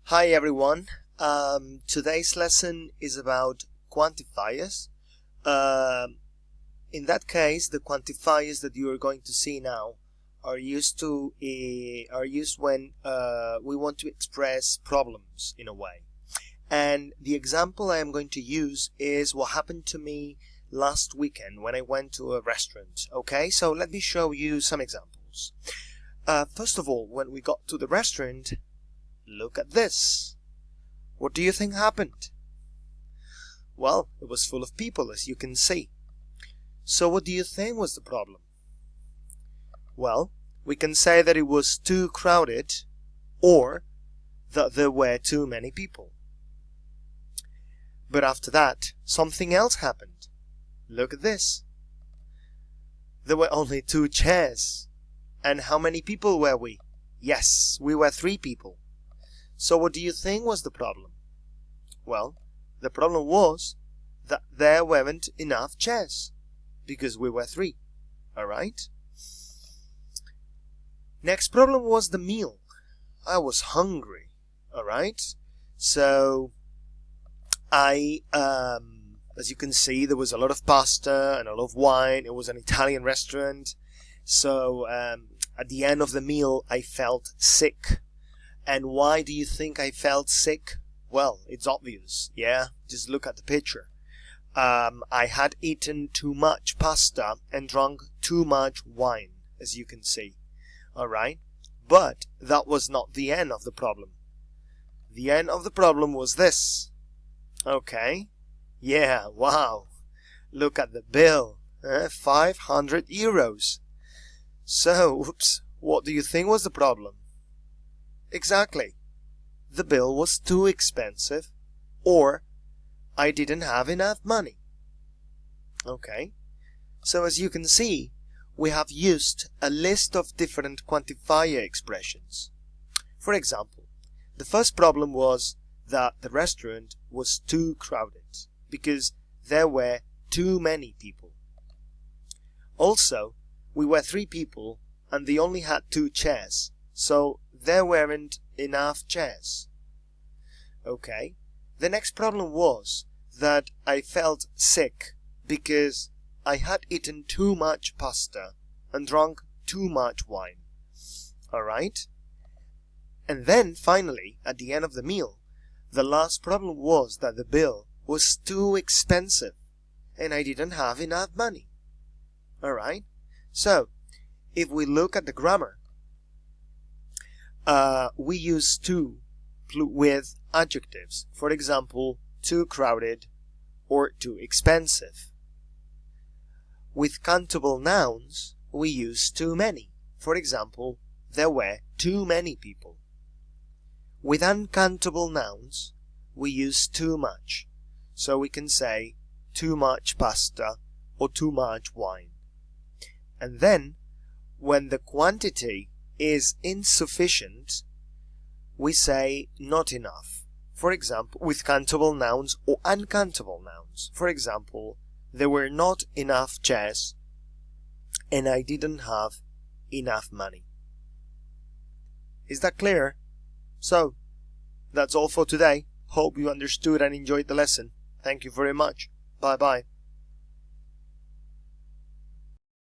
Hi everyone. Today's lesson is about quantifiers. In that case, the quantifiers that you are going to see now are used when we want to express problems in a way. And the example I am going to use is what happened to me last weekend when I went to a restaurant. Okay, so let me show you some examples. First of all, when we got to the restaurant, look at this. What do you think happened? Well, it was full of people, as you can see. So what do you think was the problem? Well, we can say that it was too crowded or that there were too many people. But after that, something else happened. Look at this. There were only 2 chairs. And how many people were we? Yes, we were 3 people. So what do you think was the problem? Well, the problem was that there weren't enough chairs because we were 3. Alright? Next problem was the meal. I was hungry. Alright? So as you can see, there was a lot of pasta and a lot of wine. It was an Italian restaurant. So at the end of the meal, I felt sick. And why do you think I felt sick? Well, it's obvious, yeah? Just look at the picture. I had eaten too much pasta and drunk too much wine, as you can see. Alright? But that was not the end of the problem. The end of the problem was this. Okay? Yeah, wow. Look at the bill. 500 euros. So, oops, what do you think was the problem? Exactly. The bill was too expensive, or I didn't have enough money. Okay, so as you can see, we have used a list of different quantifier expressions. For example, the first problem was that the restaurant was too crowded because there were too many people. Also, we were 3 people and they only had 2 chairs, so there weren't enough chairs. Okay, the next problem was that I felt sick because I had eaten too much pasta and drunk too much wine. Alright? And then finally, at the end of the meal, the last problem was that the bill was too expensive and I didn't have enough money. Alright? So, if we look at the grammar, we use too with adjectives. For example, too crowded or too expensive. With countable nouns, we use too many. For example, there were too many people. With uncountable nouns, we use too much. So we can say too much pasta or too much wine. And then, when the quantity is insufficient, we say not enough. For example, with countable nouns or uncountable nouns. For example, there were not enough chairs and I didn't have enough money. Is that clear? So, that's all for today. Hope you understood and enjoyed the lesson. Thank you very much. Bye bye.